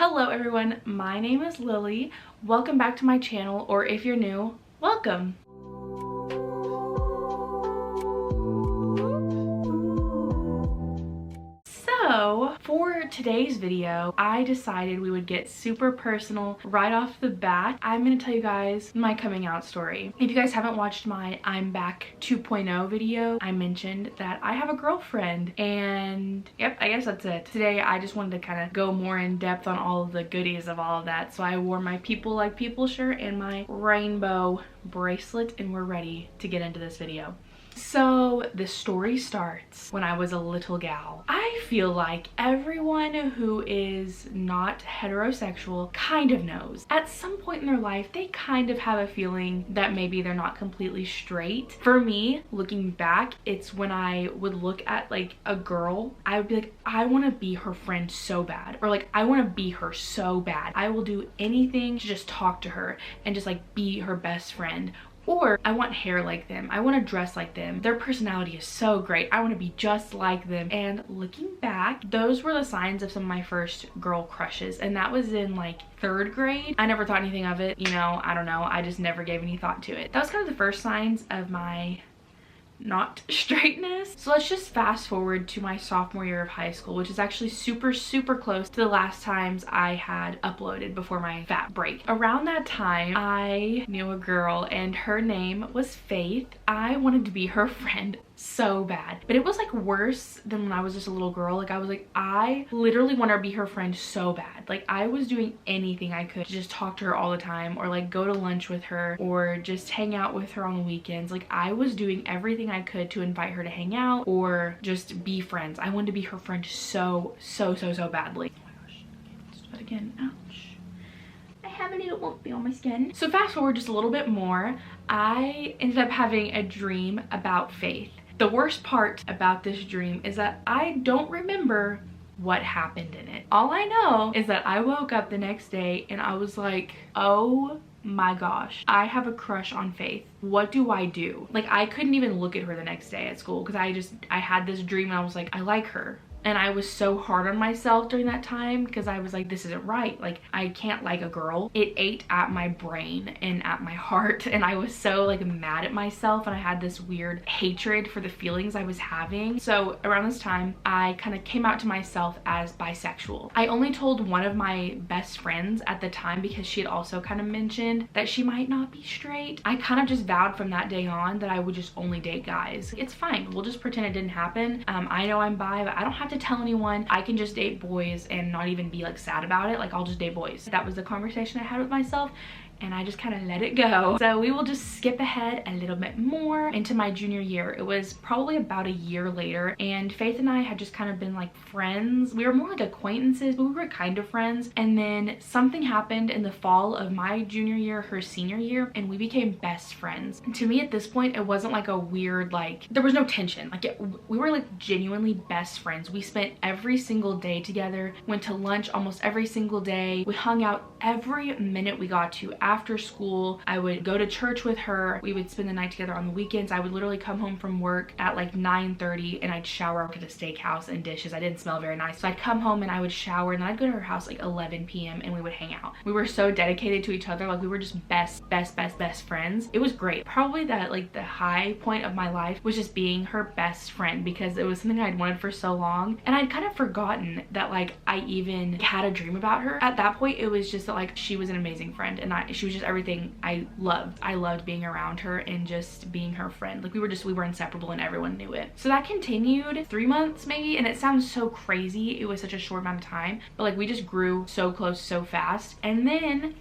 Hello everyone, my name is Lily. Welcome back to my channel, or if you're new, welcome. So for today's video, I decided we would get super personal right off the bat. I'm gonna tell you guys my coming out story. If you guys haven't watched my I'm Back 2.0 video, I mentioned that I have a girlfriend, and yep, I guess that's it. Today I just wanted to kind of go more in depth on all of the goodies of all of that. So I wore my People Like People shirt and my rainbow bracelet, and we're ready to get into this video. So the story starts when I was a little gal. I feel like everyone who is not heterosexual kind of knows. At some point in their life, they kind of have a feeling that maybe they're not completely straight. For me, looking back, it's when I would look at like a girl, I would be like, I want to be her friend so bad. Or like, I want to be her so bad. I will do anything to just talk to her and just like be her best friend. Or I want hair like them, I want to dress like them, their personality is so great, I want to be just like them. And looking back, those were the signs of some of my first girl crushes, and that was in like 3rd grade. I never thought anything of it, you know, I don't know, I just never gave any thought to it. That was kind of the first signs of my not straightness. So let's just fast forward to my sophomore year of high school, which is actually super close to the last times I had uploaded before my fat break. Around that time, I knew a girl and her name was Faith. I wanted to be her friend so bad, but it was like worse than when I was just a little girl. Like I was like, I literally want to be her friend so bad. Like I was doing anything I could to just talk to her all the time, or like go to lunch with her, or just hang out with her on the weekends. Like I was doing everything I could to invite her to hang out or just be friends. I wanted to be her friend so badly. Oh my gosh, okay, let's do that again. Ouch. I have a little lumpy on my skin. So fast forward just a little bit more, I ended up having a dream about Faith. The worst part about this dream is that I don't remember what happened in it. All I know is that I woke up the next day and I was like, oh my gosh, I have a crush on Faith. What do I do? Like I couldn't even look at her the next day at school because I had this dream and I was like, I like her. And I was so hard on myself during that time because I was like, this isn't right. Like, I can't like a girl. It ate at my brain and at my heart. And I was so like mad at myself. And I had this weird hatred for the feelings I was having. So around this time, I kind of came out to myself as bisexual. I only told one of my best friends at the time because she had also kind of mentioned that she might not be straight. I kind of just vowed from that day on that I would just only date guys. It's fine. We'll just pretend it didn't happen. I know I'm bi, but I don't have to tell anyone. I can just date boys and not even be like sad about it. Like I'll just date boys. That was the conversation I had with myself, and I just kind of let it go. So we will just skip ahead a little bit more into my junior year. It was probably about a year later, and Faith and I had just kind of been like friends. We were more like acquaintances, but we were kind of friends. And then something happened in the fall of my junior year, her senior year, and we became best friends. And to me at this point, it wasn't like a weird, like there was no tension. Like we were like genuinely best friends. We spent every single day together, went to lunch almost every single day. We hung out every minute we got to. After school, I would go to church with her. We would spend the night together on the weekends. I would literally come home from work at like 9:30 and I'd shower at a steakhouse and dishes. I didn't smell very nice. So I'd come home and I would shower, and then I'd go to her house like 11 p.m. and we would hang out. We were so dedicated to each other. Like we were just best friends. It was great. Probably that like the high point of my life was just being her best friend, because it was something I'd wanted for so long. And I'd kind of forgotten that like I even had a dream about her. At that point, it was just that like she was an amazing friend, and she was just everything I loved. I loved being around her and just being her friend. Like we were inseparable, and everyone knew it. So that continued 3 months maybe, and it sounds so crazy. It was such a short amount of time, but like we just grew so close so fast. And then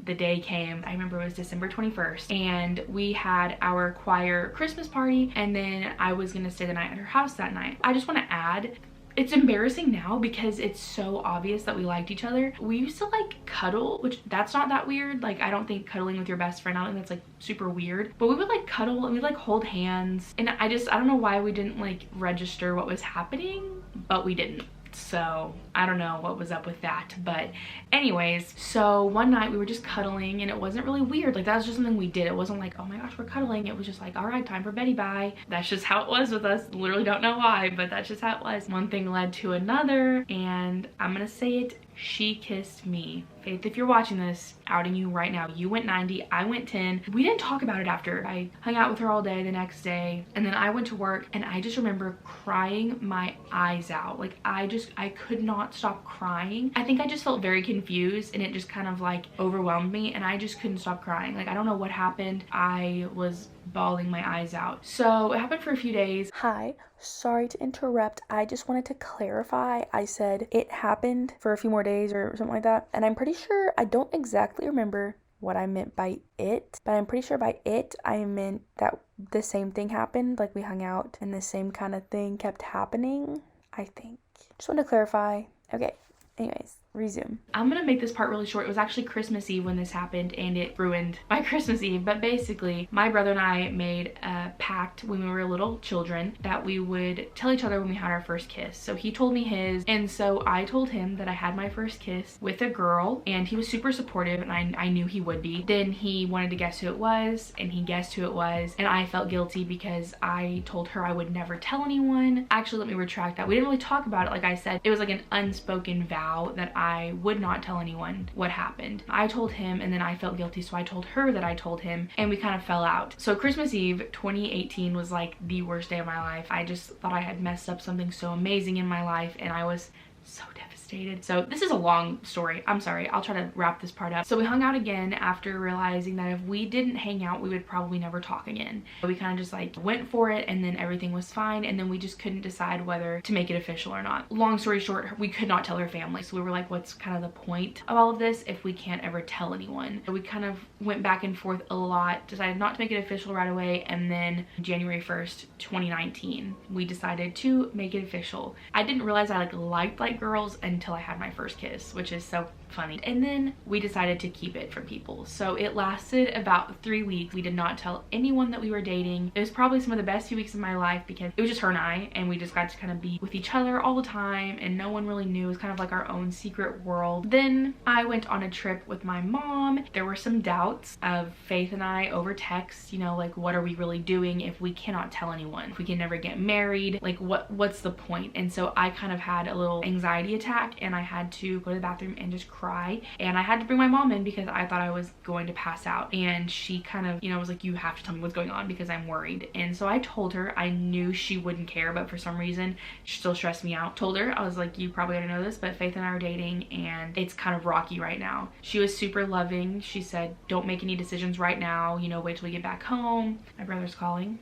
the day came. I remember it was December 21st, and we had our choir Christmas party, and then I was gonna stay the night at her house that night. I just want to add, it's embarrassing now because it's so obvious that we liked each other. We used to like cuddle, which that's not that weird. Like I don't think cuddling with your best friend, I don't think that's like super weird, but we would like cuddle and we'd like hold hands, and I don't know why we didn't like register what was happening, but we didn't. So I don't know what was up with that. But anyways, so one night we were just cuddling and it wasn't really weird. Like that was just something we did. It wasn't like, oh my gosh, we're cuddling. It was just like, all right, time for Betty bye. That's just how it was with us. Literally don't know why, but that's just how it was. One thing led to another, and I'm gonna say it, She kissed me. Faith, if you're watching this, outing you right now. You went 90, I went 10. We didn't talk about it after. I hung out with her all day the next day, and then I went to work, and I just remember crying my eyes out. Like I could not stop crying. I think I just felt very confused, and it just kind of like overwhelmed me, and I just couldn't stop crying. Like I don't know what happened. I was bawling my eyes out. So it happened for a few days. Hi, sorry to interrupt. I just wanted to clarify. I said it happened for a few more days or something like that. And I'm pretty sure, I don't exactly remember what I meant by it, but I'm pretty sure by it, I meant that the same thing happened. Like we hung out and the same kind of thing kept happening, I think. Just wanted to clarify. Okay, anyways. Resume. I'm gonna make this part really short. It was actually Christmas Eve when this happened, and it ruined my Christmas Eve. But basically, my brother and I made a pact when we were little children that we would tell each other when we had our first kiss. So he told me his, and so I told him that I had my first kiss with a girl, and he was super supportive, and I knew he would be. Then he wanted to guess who it was, and he guessed who it was, and I felt guilty because I told her I would never tell anyone. Actually, let me retract that. We didn't really talk about it. Like I said, it was like an unspoken vow that I would not tell anyone what happened. I told him, and then I felt guilty, so I told her that I told him, and we kind of fell out. So Christmas Eve 2018 was like the worst day of my life. I just thought I had messed up something so amazing in my life, and I was so devastated. So this is a long story. I'm sorry. I'll try to wrap this part up. So we hung out again after realizing that if we didn't hang out, we would probably never talk again. We kind of just like went for it, and then everything was fine, and then we just couldn't decide whether to make it official or not. Long story short, we could not tell her family. So we were like, what's kind of the point of all of this if we can't ever tell anyone? So we kind of went back and forth a lot, decided not to make it official right away, and then January 1st, 2019, we decided to make it official. I didn't realize I liked girls until I had my first kiss, which is so funny. And then we decided to keep it from people. So it lasted about 3 weeks. We did not tell anyone that we were dating. It was probably some of the best few weeks of my life because it was just her and I, and we just got to kind of be with each other all the time, and no one really knew. It was kind of like our own secret world. Then I went on a trip with my mom. There were some doubts of Faith and I over text, you know, like what are we really doing if we cannot tell anyone? If we can never get married, like what's the point? And so I kind of had a little anxiety attack, and I had to go to the bathroom and just cry, and I had to bring my mom in because I thought I was going to pass out, and she kind of, you know, was like, you have to tell me what's going on because I'm worried. And so I told her. I knew she wouldn't care, but for some reason she still stressed me out. Told her, I was like, you probably already know this, but Faith and I are dating, and it's kind of rocky right now. She was super loving. She said, don't make any decisions right now, you know, wait till we get back home. My brother's calling.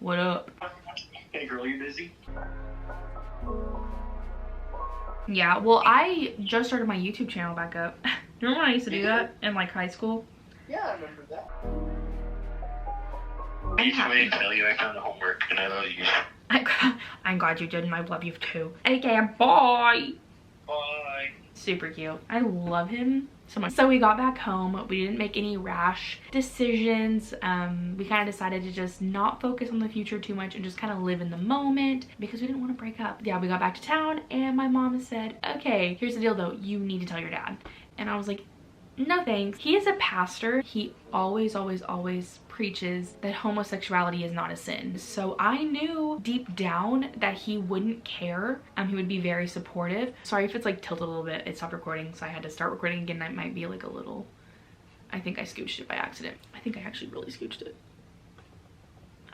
What up? Hey girl, you busy? Yeah, well, I just started my YouTube channel back up. Remember when I used to do that in like high school? Yeah, I remember that. I'm happy. Tell you I found the homework and I love you. I'm glad you did, and I love you too. Okay, bye. Bye. Super cute. I love him so much. So we got back home. We didn't make any rash decisions. We kind of decided to just not focus on the future too much and just kind of live in the moment because we didn't want to break up. Yeah, we got back to town, and my mom said, okay, here's the deal though. You need to tell your dad. And I was like, no thanks. He is a pastor. He always preaches that homosexuality is not a sin. So I knew deep down that he wouldn't care. He would be very supportive. Sorry if it's like tilted a little bit. It stopped recording, so I had to start recording again. That might be like a little, I think I scooched it by accident. I think I actually really scooched it.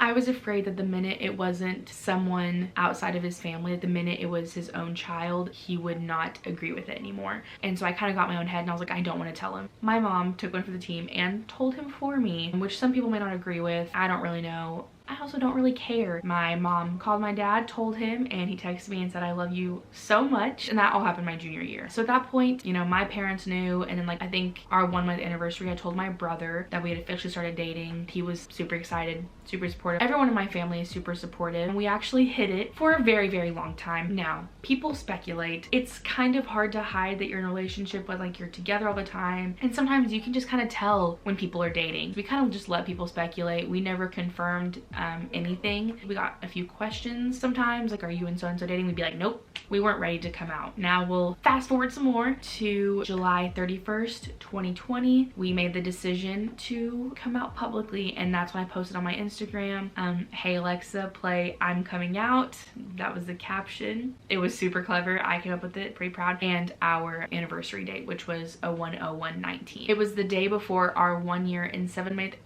I was afraid that the minute it wasn't someone outside of his family, the minute it was his own child, he would not agree with it anymore. And so I kind of got my own head, and I was like, I don't want to tell him. My mom took one for the team and told him for me, which some people may not agree with. I don't really know. I also don't really care. My mom called my dad, told him, and he texted me and said, I love you so much. And that all happened my junior year. So at that point, you know, my parents knew. And then like, I think our 1 month anniversary, I told my brother that we had officially started dating. He was super excited, super supportive. Everyone in my family is super supportive. And we actually hid it for a very, very long time. Now, people speculate. It's kind of hard to hide that you're in a relationship with like you're together all the time. And sometimes you can just kind of tell when people are dating. We kind of just let people speculate. We never confirmed anything. We got a few questions sometimes, like, are you and so-and-so dating? We'd be like, nope, we weren't ready to come out. Now we'll fast forward some more to July 31st, 2020. We made the decision to come out publicly, and that's when I posted on my Instagram, hey Alexa, play I'm Coming Out. That was the caption. It was super clever. I came up with it, pretty proud. And our anniversary date, which was a 1/01/19. It was the day before our 1 year and 7 month.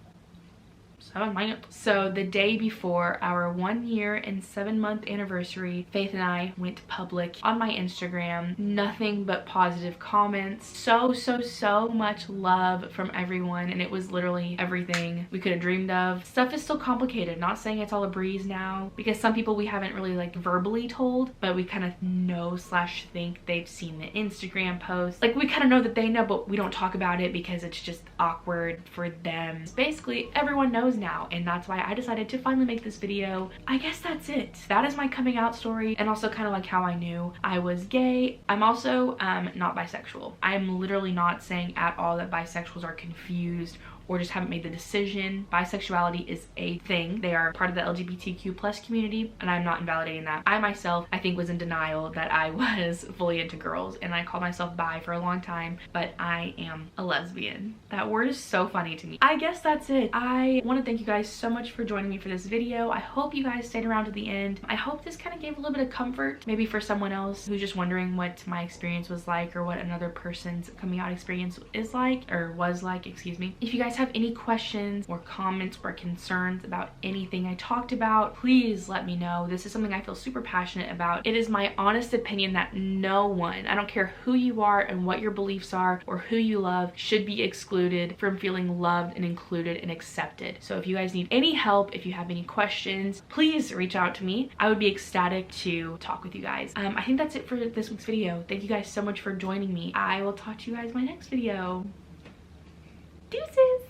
So the day before our 1 year and 7 month anniversary, Faith and I went public on my Instagram. Nothing but positive comments. So much love from everyone, and it was literally everything we could have dreamed of. Stuff is still complicated. Not saying it's all a breeze now, because some people we haven't really like verbally told, but we kind of know / think they've seen the Instagram post. Like, we kind of know that they know, but we don't talk about it because it's just awkward for them. Basically, everyone knows now, and that's why I decided to finally make this video. I guess that's it. That is my coming out story, and also kind of like how I knew I was gay. I'm also not bisexual. I'm literally not saying at all that bisexuals are confused or just haven't made the decision. Bisexuality is a thing. They are part of the LGBTQ+ community, and I'm not invalidating that. I myself, I think, was in denial that I was fully into girls, and I called myself bi for a long time, but I am a lesbian. That word is so funny to me. I guess that's it. I want to thank you guys so much for joining me for this video. I hope you guys stayed around to the end. I hope this kind of gave a little bit of comfort, maybe for someone else who's just wondering what my experience was like, or what another person's coming out experience is like, or was like, excuse me. If you guys have any questions or comments or concerns about anything I talked about, please let me know. This is something I feel super passionate about. It is my honest opinion that no one, I don't care who you are and what your beliefs are or who you love, should be excluded from feeling loved and included and accepted. So if you guys need any help, if you have any questions, please reach out to me. I would be ecstatic to talk with you guys. I think that's it for this week's video. Thank you guys so much for joining me. I will talk to you guys in my next video. Deuces!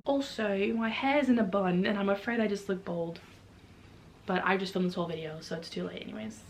Also, my hair's in a bun and I'm afraid I just look bald. But I just filmed this whole video, so it's too late anyways.